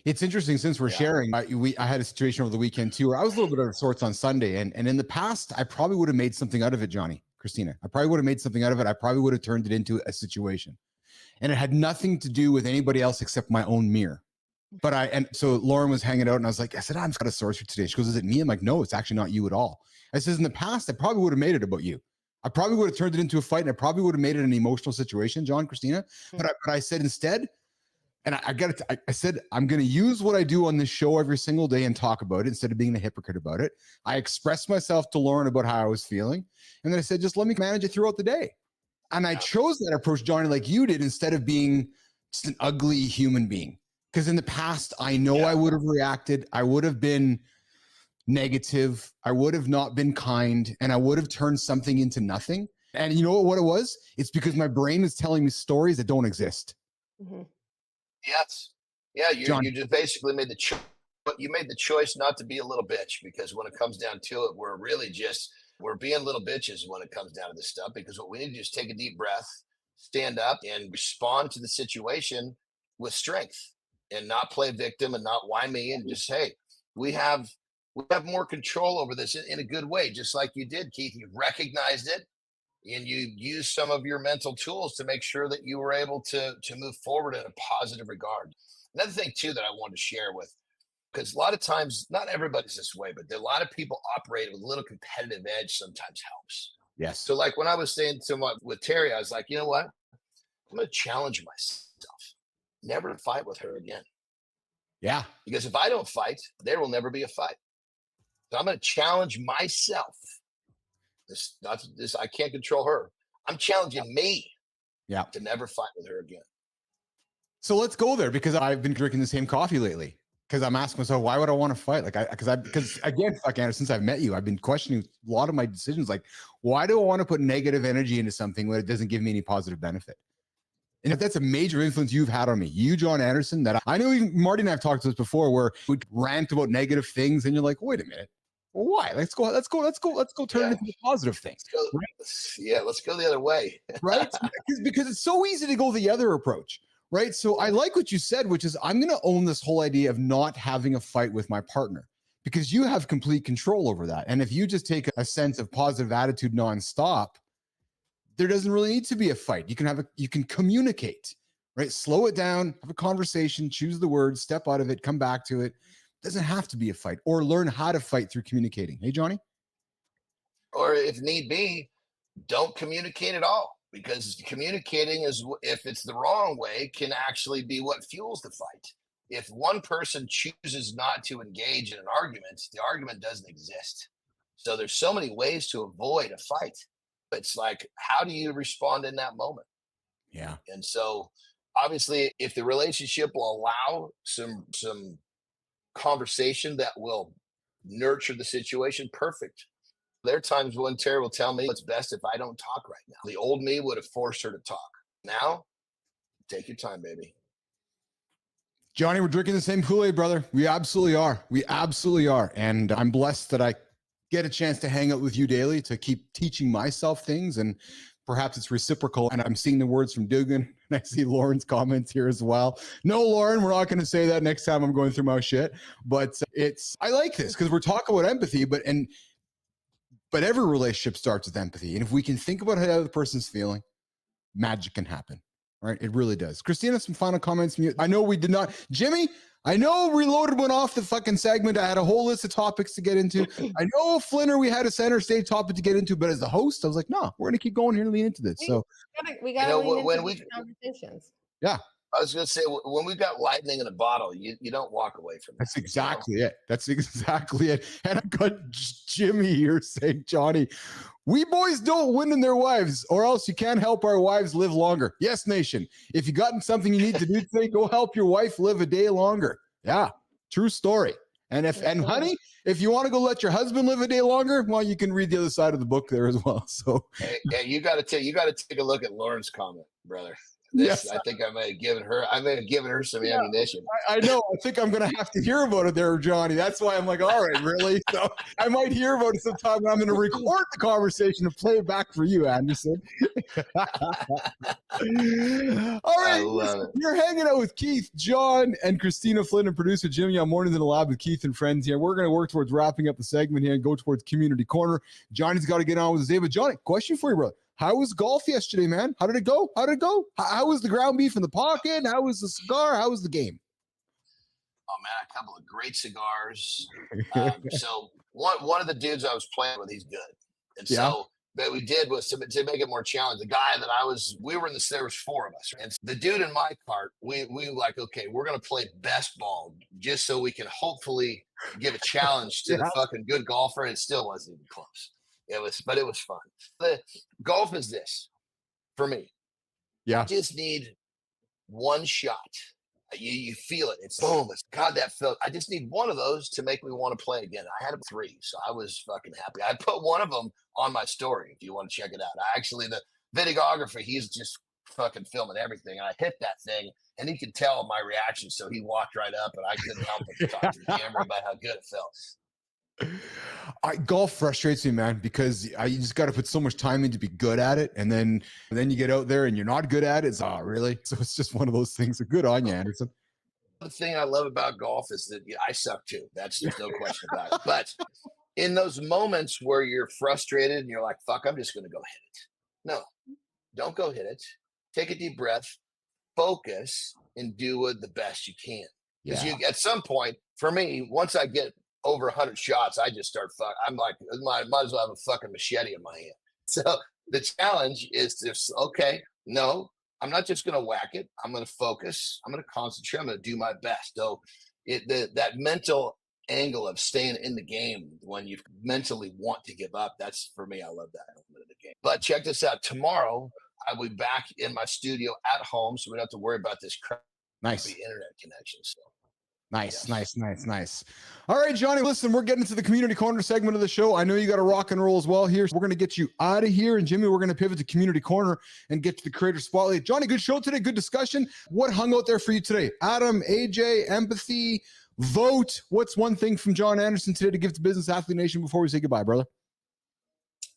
It's interesting since we're sharing. I had a situation over the weekend too where I was a little bit out of sorts on Sunday, and in the past, I probably would have made something out of it, Johnny, Christina. I probably would have made something out of it. I probably would have turned it into a situation, and it had nothing to do with anybody else except my own mirror. And so Lauren was hanging out, and I said, I'm just got a source for today. She goes, is it me? I'm like, no, it's actually not you at all. I says, in the past, I probably would have made it about you. I probably would have turned it into a fight, and I probably would have made it an emotional situation, John, Christina. But I said instead, and I said, I'm going to use what I do on this show every single day and talk about it instead of being a hypocrite about it. I expressed myself to Lauren about how I was feeling. And then I said, just let me manage it throughout the day. And I chose that approach, Johnny, like you did, instead of being just an ugly human being. Because in the past, I know I would have reacted. I would have been negative. I would have not been kind. And I would have turned something into nothing. And you know what it was? It's because my brain is telling me stories that don't exist. Mm-hmm. Yes. Yeah, you just basically made the choice. But you made the choice not to be a little bitch, because when it comes down to it, we're being little bitches when it comes down to this stuff, because what we need to do is take a deep breath, stand up, and respond to the situation with strength, and not play victim and not why me, and just, hey, we have more control over this in a good way, just like you did, Keith. You recognized it, and you used some of your mental tools to make sure that you were able to move forward in a positive regard. Another thing too that I wanted to share with, because a lot of times, not everybody's this way, but a lot of people operate with a little competitive edge sometimes helps. Yes. So like when I was saying with Terry, I was like, you know what? I'm going to challenge myself. Never to fight with her again. Yeah. Because if I don't fight, there will never be a fight. So I'm going to challenge myself. I can't control her. I'm challenging me to never fight with her again. So let's go there, because I've been drinking the same coffee lately. Because I'm asking myself, why would I want to fight? Because again, fuck Anna, since I've met you, I've been questioning a lot of my decisions. Like, why do I want to put negative energy into something when it doesn't give me any positive benefit? And if that's a major influence you've had on me, you, John Anderson, that I know even Marty and I have talked to this before, where we rant about negative things, and you're like, wait a minute, well, why? Let's go turn it into a positive thing. Let's go the other way. Right? Because it's so easy to go the other approach. Right. So I like what you said, which is I'm going to own this whole idea of not having a fight with my partner, because you have complete control over that. And if you just take a sense of positive attitude nonstop, there doesn't really need to be a fight. You can communicate, right? Slow it down, have a conversation, choose the words, step out of it, come back to it. Doesn't have to be a fight, or learn how to fight through communicating. Hey, Johnny? Or if need be, don't communicate at all. Because communicating if it's the wrong way, can actually be what fuels the fight. If one person chooses not to engage in an argument, the argument doesn't exist. So there's so many ways to avoid a fight. It's like, how do you respond in that moment? Yeah. And so obviously, if the relationship will allow some conversation that will nurture the situation, perfect. There are times when Terry will tell me it's best if I don't talk right now. The old me would have forced her to talk. Now, take your time, baby. Johnny, we're drinking the same Kool-Aid, brother. We absolutely are. We absolutely are. And I'm blessed that I get a chance to hang out with you daily, to keep teaching myself things. And perhaps it's reciprocal. And I'm seeing the words from Dugan, and I see Lauren's comments here as well. No, Lauren, we're not going to say that next time I'm going through my shit. But I like this, because we're talking about empathy, but every relationship starts with empathy. And if we can think about how the other person's feeling, magic can happen, right? It really does. Christina, some final comments from you. I know we did not. Jimmy, I know Reloaded went off the fucking segment. I had a whole list of topics to get into. I know Flinner, we had a center stage topic to get into, but as the host, I was like, no, we're going to keep going here and lean into this. So we got to lean into these conversations. Yeah. I was going to say, when we've got lightning in a bottle, you don't walk away from that. That's exactly it. That's exactly it. And I got Jimmy here saying, Johnny, we boys don't win in their wives, or else you can't help our wives live longer. Yes, nation. If you got something you need to do today, go help your wife live a day longer. Yeah, true story. And honey, if you want to go let your husband live a day longer, well, you can read the other side of the book there as well. So hey, you got to take a look at Lauren's comment, brother. This, Yes. I think I may have given her some ammunition. I know. I think I'm going to have to hear about it there, Johnny. That's why I'm like, all right, really? So I might hear about it sometime, and I'm going to record the conversation and play it back for you, Anderson. All right, listen, you're hanging out with Keith, John, and Christina Flynn, and producer Jimmy on Mornings in the Lab with Keith and friends here. We're going to work towards wrapping up the segment here and go towards Community Corner. Johnny's got to get on with his day. But Johnny, question for you, brother. How was golf yesterday, man? How did it go? How was the ground beef in the pocket? How was the cigar? How was the game? Oh man, a couple of great cigars. So one of the dudes I was playing with, he's good, and so what we did was to make it more challenging. The guy that we were there was 4 of us, and the dude in my cart, we like, okay, we're gonna play best ball just so we can hopefully give a challenge to the fucking good golfer, and it still wasn't even close. But it was fun. The golf is this for me. Yeah. I just need one shot. You feel it. It's boom. It's God, that felt. I just need one of those to make me want to play again. I had 3, so I was fucking happy. I put one of them on my story if you want to check it out. The videographer, he's just fucking filming everything. I hit that thing, and he could tell my reaction, so he walked right up, and I couldn't help but talk to the camera about how good it felt. Golf frustrates me, man, because you just got to put so much time in to be good at it, and then you get out there and you're not good at it. It's really, so it's just one of those things. So good on you, Anderson. The thing I love about golf is that I suck too. There's no question about it. But in those moments where you're frustrated and you're like, "Fuck, I'm just going to go hit it." No, don't go hit it. Take a deep breath, focus, and do it the best you can. Because at some point, for me, once I get over 100 shots, I just start I'm like, might as well have a fucking machete in my hand. So the challenge is to, okay, no, I'm not just going to whack it. I'm going to focus. I'm going to concentrate. I'm going to do my best. So that mental angle of staying in the game when you mentally want to give up, that's for me. I love that element of the game. But check this out. Tomorrow, I'll be back in my studio at home, so we don't have to worry about this crappy internet connection. So. Nice. All right, Johnny, listen, we're getting to the Community Corner segment of the show. I know you got to rock and roll as well here. So we're going to get you out of here. And Jimmy, we're going to pivot to Community Corner and get to the Creator Spotlight. Johnny, good show today. Good discussion. What hung out there for you today? Adam, AJ, empathy, vote. What's one thing from John Anderson today to give to Business Athlete Nation before we say goodbye, brother?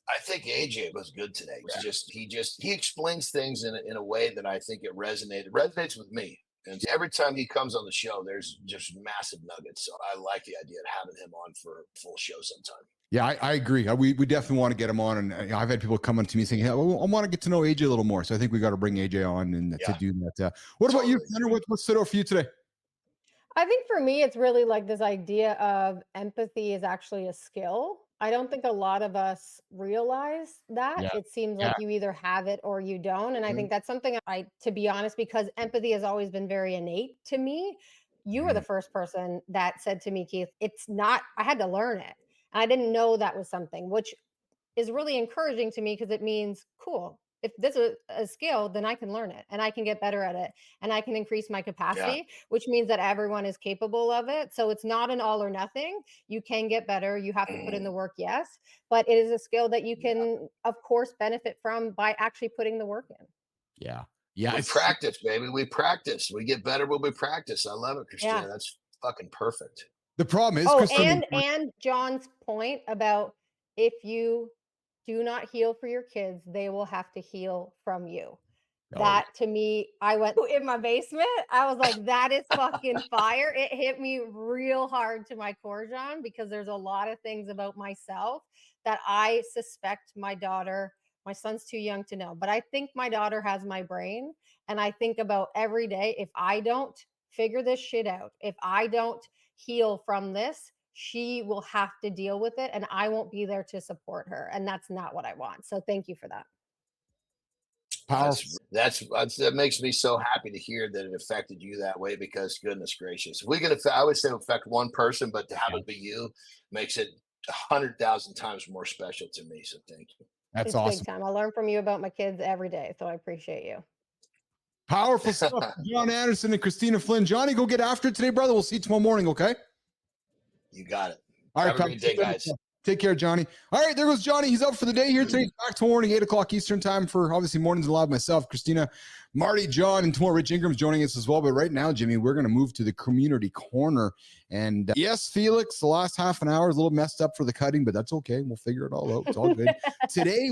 I think AJ was good today. He explains things in a way that I think it resonates with me. And every time he comes on the show, there's just massive nuggets. So I like the idea of having him on for a full show sometime. Yeah, I agree. We definitely want to get him on. And I've had people come up to me saying, hey, I want to get to know AJ a little more. So I think we got to bring AJ on and to do that. What about you, Senator? What stood out for you today? I think for me, it's really like this idea of empathy is actually a skill. I don't think a lot of us realize that. Yeah. It seems like you either have it or you don't. And I think that's something to be honest, because empathy has always been very innate to me. You were the first person that said to me, Keith, it's not, I had to learn it. And I didn't know that was something, which is really encouraging to me because it means, cool, if this is a skill, then I can learn it and I can get better at it and I can increase my capacity, which means that everyone is capable of it. So it's not an all or nothing. You can get better. You have to put in the work, yes, but it is a skill that you can, of course, benefit from by actually putting the work in. Yeah. We practice, baby. We practice. We get better when we practice. I love it, Christina. Yeah. That's fucking perfect. The problem is, and John's point about if you do not heal for your kids, they will have to heal from you. That to me, I went in my basement. I was like, that is fucking fire. It hit me real hard to my core, John, because there's a lot of things about myself that I suspect my son's too young to know, but I think my daughter has my brain. And I think about every day, if I don't figure this shit out, if I don't heal from this, she will have to deal with it and I won't be there to support her. And that's not what I want. So thank you for that. That makes me so happy to hear that it affected you that way, because goodness gracious, I would say affect one person, but to have it be you makes it 100,000 times more special to me. So thank you. That's awesome. Big time. I learn from you about my kids every day. So I appreciate you. Powerful stuff. John Anderson and Christina Flynn. Johnny, go get after it today, brother. We'll see you tomorrow morning. Okay. You got it. All right. Have a great day, guys. Take care, Johnny. All right, there goes Johnny. He's out for the day here today. Back tomorrow morning, 8 o'clock Eastern time for obviously mornings allowed. Myself, Christina, Marty, John, and tomorrow Rich Ingram's joining us as well. But right now, Jimmy, we're going to move to the community corner. And yes, Felix, the last half an hour is a little messed up for the cutting, but that's okay. We'll figure it all out. It's all good. Today,